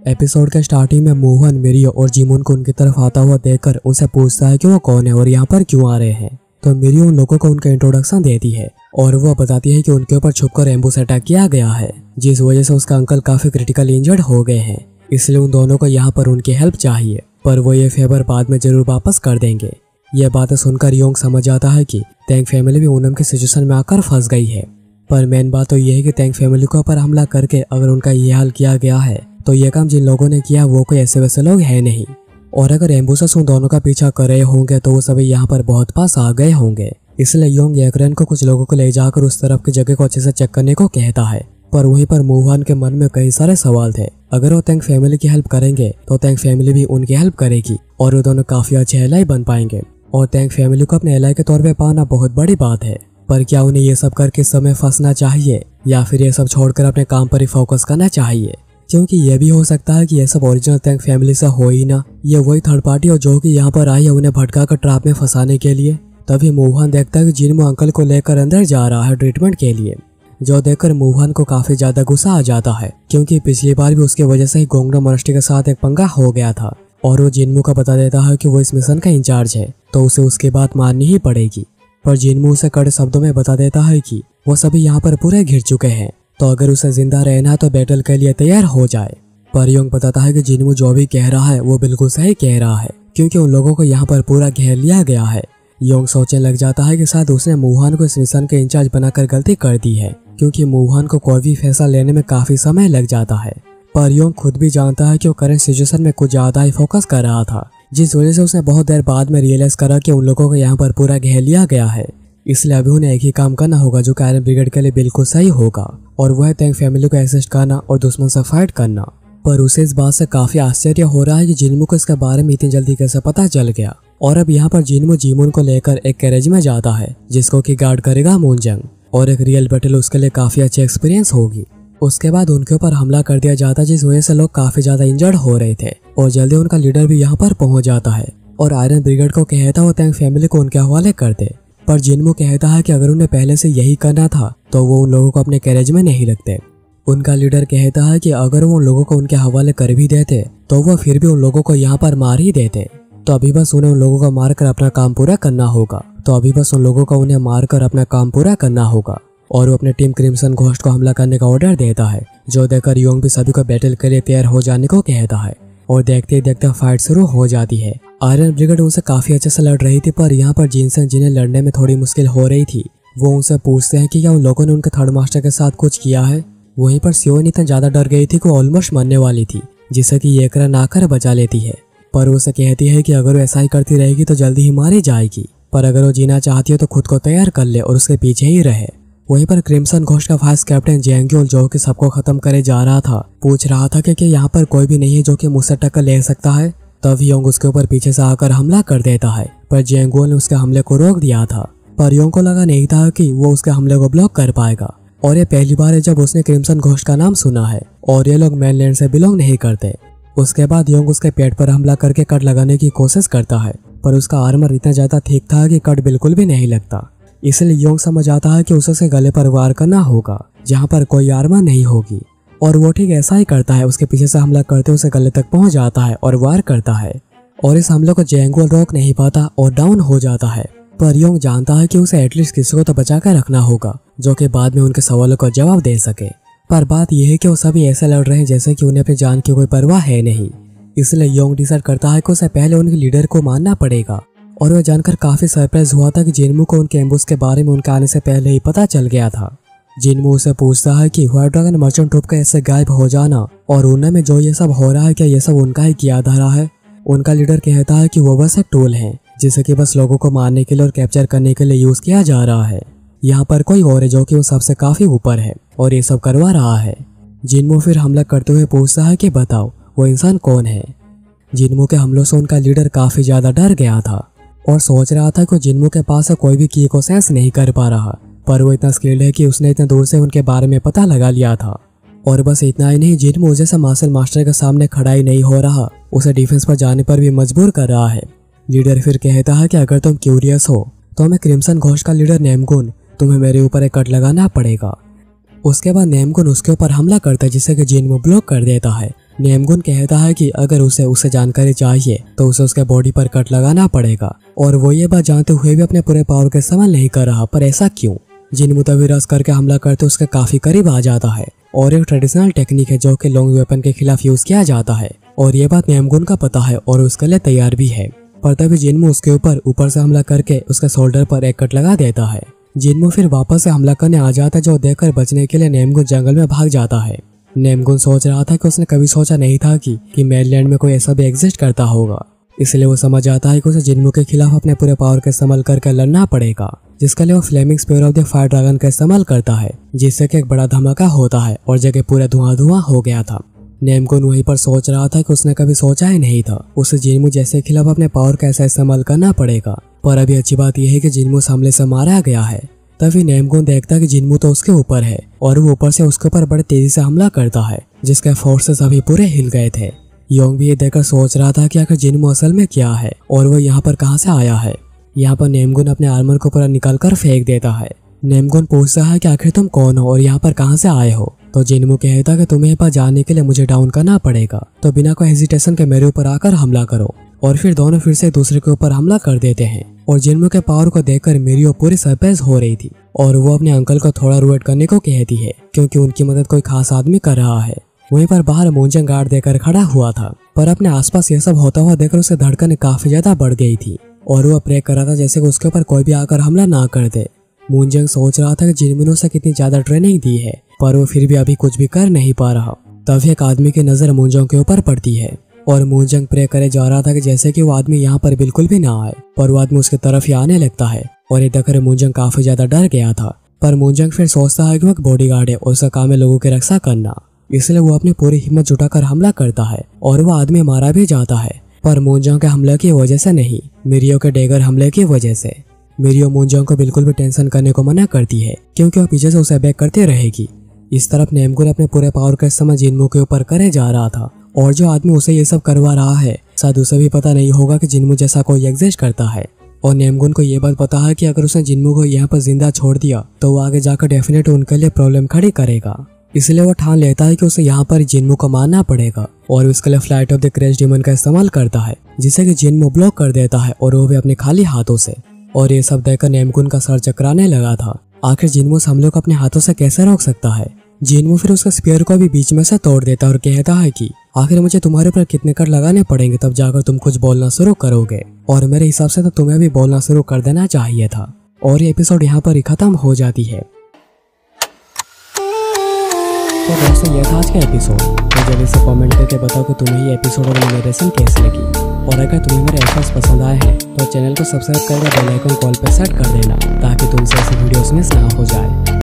Episode के starting में मोहन मिरियो और जिमोन को उनकी तरफ आता हुआ देखकर उनसे पूछता है कि वो कौन है और यहाँ पर क्यों आ रहे हैं। तो मिरियो उन लोगों को उनका इंट्रोडक्शन देती है और वो बताती है कि उनके ऊपर छुपकर एम्बुश अटैक किया गया है, जिस वजह से उसका अंकल काफी क्रिटिकल इंजर्ड हो गए हैं। इसलिए उन दोनों को यहाँ पर उनकी हेल्प चाहिए, पर वो ये फेवर बाद में जरूर वापस कर देंगे। ये बातें सुनकर योंग समझ जाता है कि टैंग फैमिली भी ओनम की सिचुएशन में आकर फंस गई है। पर मेन बात तो ये है कि टैंग फैमिली के ऊपर हमला करके अगर उनका ये हाल किया गया है तो ये काम जिन लोगों ने किया वो कोई ऐसे वैसे लोग है नहीं, और अगर एम्बुशस उन दोनों का पीछा कर रहे होंगे तो वो सभी यहाँ पर बहुत पास आ गए होंगे। इसलिए योंग यकरन को कुछ लोगों को ले जाकर उस तरफ की जगह को अच्छे से चेक करने को कहता है। पर वहीं पर मोहन के मन में कई सारे सवाल थे। अगर वो टैंग फैमिली की हेल्प करेंगे तो टैंग फैमिली भी उनकी हेल्प करेगी और वो दोनों काफी अच्छे एलाई बन पाएंगे, और टैंग फैमिली को अपने एलाई के तौर पे पाना बहुत बड़ी बात है। पर क्या उन्हें ये सब करके समय फंसना चाहिए या फिर ये सब छोड़कर अपने काम पर ही फोकस करना चाहिए? क्योंकि ये भी हो सकता है कि ये सब ओरिजिनल टैंग फैमिली से हो ही ना, ये वही थर्ड पार्टी हो जो कि यहाँ पर आई है उन्हें भटका कर ट्रैप में फंसाने के लिए। तभी मोहन देखता है कि जिनमो अंकल को लेकर अंदर जा रहा है ट्रीटमेंट के लिए, जो देखकर मोहन को काफी ज्यादा गुस्सा आ जाता है, क्योंकि पिछली बार भी उसकी वजह से ही गोंगडा मोनास्ट्री के साथ एक पंगा हो गया था और वो जिनमो को बता देता है कि वो इस मिशन का इंचार्ज है तो उसे उसकी बात माननी ही पड़ेगी। पर जिनमो उसे कड़े शब्दों में बता देता है कि वो सभी यहाँ पर पूरे घिर चुके हैं, तो अगर उसे जिंदा रहना है तो बैटल के लिए तैयार हो जाए। पर योंग बताता है कि जिनमो जो भी कह रहा है वो बिल्कुल सही कह रहा है, क्योंकि उन लोगों को यहाँ पर पूरा घेर लिया गया है। योंग सोचने लग जाता है कि शायद उसने मोहन को इस मिशन के इंचार्ज बनाकर गलती कर दी है, क्योंकि मोहन को कोई भी फैसला लेने में काफी समय लग जाता है। पर योंग खुद भी जानता है कि वो करंट सिचुएशन में कुछ ज्यादा ही फोकस कर रहा था, जिस वजह से उसने बहुत देर बाद में रियलाइज करा कि उन लोगों को यहाँ पर पूरा घेर लिया गया है। इसलिए अभी उन्हें एक ही काम करना होगा जो आयरन ब्रिगेड के लिए बिल्कुल सही होगा, और वह टैंग फैमिली को असिस्ट करना और दुश्मन से फाइट करना। पर उसे इस बात से काफी आश्चर्य हो रहा है कि जिनमो को इसके बारे में इतनी जल्दी कैसे पता चल गया। और अब यहाँ पर जिनमो जिमोन को लेकर एक कैरेज में जाता है जिसको कि गार्ड करेगा मूनजंग, और एक रियल बैटल उसके लिए काफी अच्छी एक्सपीरियंस होगी। उसके बाद उनके ऊपर हमला कर दिया जाता है, जिस वजह से लोग काफी ज्यादा इंजर्ड हो रहे थे, और जल्दी उनका लीडर भी यहाँ पर पहुंच जाता है और आयरन ब्रिगेड को कहता है वो टैंग फैमिली को उनके हवाले कर दे। पर जिनमो कहता है कि अगर उन्हें पहले से यही करना था तो वो उन लोगों को अपने कैरेज में नहीं रखते। उनका लीडर कहता है कि अगर वो उन लोगों को उनके हवाले कर भी देते तो वो फिर भी उन लोगों को यहाँ पर मार ही देते, तो अभी बस उन्हें उन लोगों को मारकर अपना काम पूरा करना होगा। और वो अपने टीम क्रिम्सन घोस्ट को हमला करने का ऑर्डर देता है, जो देखकर योंग भी सभी को बैटल के लिए तैयार हो जाने को कहता है, और देखते ही देखते फाइट शुरू हो जाती है। आयरन ब्रिगेड उनसे काफी अच्छे से लड़ रही थी, पर यहाँ पर जिनसन जिन्हें लड़ने में थोड़ी मुश्किल हो रही थी वो उनसे पूछते हैं कि क्या उन लोगों ने उनके थर्ड मास्टर के साथ कुछ किया है। वहीं पर सियोन इतना ज्यादा डर गई थी कि वो ऑलमोस्ट मरने वाली थी, जिससे कि येकरन आकर बचा लेती है। पर उसे कहती है कि अगर वो ऐसा ही करती रहेगी तो जल्दी ही मारी जाएगी, पर अगर वो जीना चाहती है तो खुद को तैयार कर ले और उसके पीछे ही रहे। वहीं पर क्रिम्सन घोस्ट का वाइस कैप्टन जेंग्योल जो कि सबको खत्म करे जा रहा था पूछ रहा था कि यहाँ पर कोई भी नहीं है जो कि मुझसे टक्कर ले सकता है। तभी योंग उसके ऊपर पीछे से आकर हमला कर देता है, पर जेंग्योल ने उसके हमले को रोक दिया था। पर योंग को लगा नहीं था कि वो उसके हमले को ब्लॉक कर पाएगा, और ये पहली बार है जब उसने क्रिम्सन घोस्ट का नाम सुना है, और ये लोग मेनलैंड से बिलोंग नहीं करते। उसके बाद योंग उसके पेट पर हमला करके कट लगाने की कोशिश करता है, पर उसका आर्मर इतना ज्यादा थिक था कि कट बिल्कुल भी नहीं लगता। इसलिए योंग समझ आता है कि उसे उसके गले पर वार करना होगा जहाँ पर कोई आर्मर नहीं होगी, और वो ठीक ऐसा ही करता है। उसके पीछे से हमला करते उसे गले तक पहुंच जाता है और वार करता है, और इस हमले को जेंग्योल रोक नहीं पाता और डाउन हो जाता है। पर योंग जानता है कि उसे एटलीस्ट किसी को तो बचा कर रखना होगा जो कि बाद में उनके सवालों का जवाब दे सके। पर बात यह है कि वो सभी ऐसे लड़ रहे हैं जैसे कि उन्हें अपनी जान की कोई परवाह है नहीं। इसलिए योंग डिसाइड करता है कि उसे पहले उनके लीडर को मारना पड़ेगा, और वह जानकर काफी सरप्राइज हुआ था कि जिनमो को उनके एम्बुश के बारे में उनके आने से पहले ही पता चल गया था। जिनमो उसे पूछता है कि व्हाइट ड्रैगन मर्चेंट ट्रूप का ऐसे गायब हो जाना और उन्हें में जो ये सब हो रहा है क्या ये सब उनका ही किया धरा है। उनका लीडर कहता है कि वो बस एक टूल है जिसे कि बस लोगों को मारने के लिए और कैप्चर करने के लिए यूज किया जा रहा है। यहाँ पर कोई और है जो कि उन सबसे काफी ऊपर है और ये सब करवा रहा है। जिनमो फिर हमला करते हुए पूछता है कि बताओ वो इंसान कौन है। जिनमो के हमलों से उनका लीडर काफी ज्यादा डर गया था और सोच रहा था कि जिनमो के पास कोई भी की को सेंस नहीं कर पा रहा, पर वो इतना स्किल्ड है कि उसने इतने दूर से उनके बारे में पता लगा लिया था। और बस इतना ही नहीं, जिनमो जैसा मार्शल मास्टर के सामने खड़ा ही नहीं हो रहा, उसे डिफेंस पर जाने पर भी मजबूर कर रहा है। लीडर फिर कहता है कि अगर तुम क्यूरियस हो तो हमें क्रिम्सन घोस्ट का लीडर नेमगुन तुम्हें मेरे ऊपर एक कट लगाना पड़ेगा। उसके बाद नेमगुन उसके ऊपर हमला करता है जिससे कि जिनमो ब्लॉक कर देता है, नेमगुन कहता है कि अगर उसे जानकारी चाहिए तो उसे उसके बॉडी पर कट लगाना पड़ेगा, और वो ये बात जानते हुए भी अपने पूरे पावर का इस्तेमाल नहीं कर रहा। पर ऐसा क्यों? जिन्मू तभी रस करके हमला करते उसके काफी करीब आ जाता है, और एक ट्रेडिशनल टेक्निक है जो कि लॉन्ग वेपन के खिलाफ यूज किया जाता है, और ये बात नेमगुन का पता है और उसके लिए तैयार भी है। पर तभी जिन्मू उसके ऊपर से हमला करके उसके शोल्डर पर एक कट लगा देता है। जिन्मू फिर वापस से हमला करने आ जाता है, जो देखकर बचने के लिए नेमगुन जंगल में भाग जाता है। नेमगुन सोच रहा था कि उसने कभी सोचा नहीं था कि मेनलैंड में कोई ऐसा भी एग्जिस्ट करता होगा, इसलिए वो समझ आता है कि उसे जिन्मू के खिलाफ अपने पूरे पावर का इस्तेमाल करके लड़ना पड़ेगा, जिसके लिए वो flaming spear of the fire dragon का इस्तेमाल करता है, जिससे कि एक बड़ा धमाका होता है और जगह पूरा धुआं हो गया था। नेमगुन वहीं पर सोच रहा था कि उसने कभी सोचा ही नहीं था उसे जिन्मू जैसे खिलाफ अपने पावर का ऐसा इस्तेमाल करना पड़ेगा। पर अभी अच्छी बात यह है कि जिन्मू उस हमले से मारा गया है। तभी नेमगुन देखता है कि जिन्मू तो उसके ऊपर है और वो ऊपर से उसके ऊपर बड़े तेजी से हमला करता है, जिसके फोर्सेस अभी पूरे हिल गए थे। योंग भी ये देखकर सोच रहा था कि आखिर जिन्मू असल में क्या है और वो यहाँ पर कहाँ से आया है। यहाँ पर नेमगुन अपने आर्मर को पूरा निकाल कर फेंक देता है। नेमगुन पूछता है कि आखिर तुम कौन हो और यहाँ पर कहाँ से आए हो। तो जिन्मू कहता है कि तुम्हें पास जाने के लिए मुझे डाउन करना पड़ेगा, तो बिना कोई हेजिटेशन के मेरे ऊपर आकर हमला करो। और फिर दोनों फिर से दूसरे के ऊपर हमला कर देते हैं। और जिन्मू के पावर को देखकर मिरियो पूरी सरप्राइज हो रही थी और वो अपने अंकल को थोड़ा रुएट करने को कहती है, क्योंकि उनकी मदद कोई खास आदमी कर रहा है। वहीं पर बाहर मूंजंग गार्ड देकर खड़ा हुआ था, पर अपने आसपास ये सब होता हुआ देखकर उसे धड़कन काफी ज्यादा बढ़ गई थी और वो प्रे कर रहा था जैसे कि उसके ऊपर कोई भी आकर हमला ना कर दे। मूंजंग सोच रहा था कि जिन्मू ने उसे कितनी ज्यादा ट्रेनिंग दी है, पर वो फिर भी अभी कुछ भी कर नहीं पा रहा। तभी एक आदमी की नजर मूंजंग के ऊपर पड़ती है और मूंजंग प्रे करे जा रहा था कि जैसे कि वो आदमी यहाँ पर बिल्कुल भी ना आए, पर वो आदमी उसकी तरफ ही आने लगता है और ये देखकर मूंजंग काफी ज्यादा डर गया था। पर मूंजंग फिर सोचता है कि वो एक बॉडीगार्ड है और उसका काम है लोगों की रक्षा करना, इसलिए वो अपनी पूरी हिम्मत जुटाकर हमला करता है और वो आदमी मारा भी जाता है, पर मूंजंग के हमले की वजह से नहीं, मिरियो के डेगर हमले की वजह से। मिरियो मूंजंग को बिल्कुल भी टेंशन करने को मना करती है, क्योंकि वो पीछे से उसे बैक करते रहेगी। इस तरफ नेमगुन अपने पूरे पावर का इस्तेमाल जिन्मू के ऊपर करे जा रहा था, और जो आदमी उसे ये सब करवा रहा है शायद उसे भी पता नहीं होगा कि जिन्मू जैसा कोई एग्जिस्ट करता है। और नेमगुन को ये बात पता है कि अगर उसने जिन्मू को यहाँ पर जिंदा छोड़ दिया तो वो आगे जाकर डेफिनेट उनके लिए प्रॉब्लम खड़ी करेगा, इसलिए वो ठान लेता है कि उसे यहाँ पर जिन्मू को मारना पड़ेगा और उसके लिए flight of the crash demon का इस्तेमाल करता है, जिसे कि जिन्मू ब्लॉक कर देता है और वो भी अपने खाली हाथों से। और ये सब देखकर नेमगुन का सर चकराने लगा था, आखिर जिन्मू इस हमले को अपने हाथों से कैसे रोक सकता है। जिन्मू फिर उसका स्पीयर को भी बीच में से तोड़ देता है और कहता है कि आखिर मुझे तुम्हारे ऊपर कितने कट लगाने पड़ेंगे तब जाकर तुम कुछ बोलना शुरू करोगे, और मेरे हिसाब से तो तुम्हें भी बोलना शुरू कर देना चाहिए था। और ये एपिसोड यहाँ पर ही खत्म हो जाती है। तो दोस्तों ये था आज का एपिसोड। तो जल्दी से कमेंट करके बताओ कि तुम्हें ये एपिसोड और नरेशन कैसी लगी, और अगर तुम्हें मेरे एफर्ट्स पसंद आए हैं तो चैनल को सब्सक्राइब करके बेल आइकन कॉल पे सेट कर देना, ताकि तुमसे ऐसी वीडियोस मिस ना हो जाए।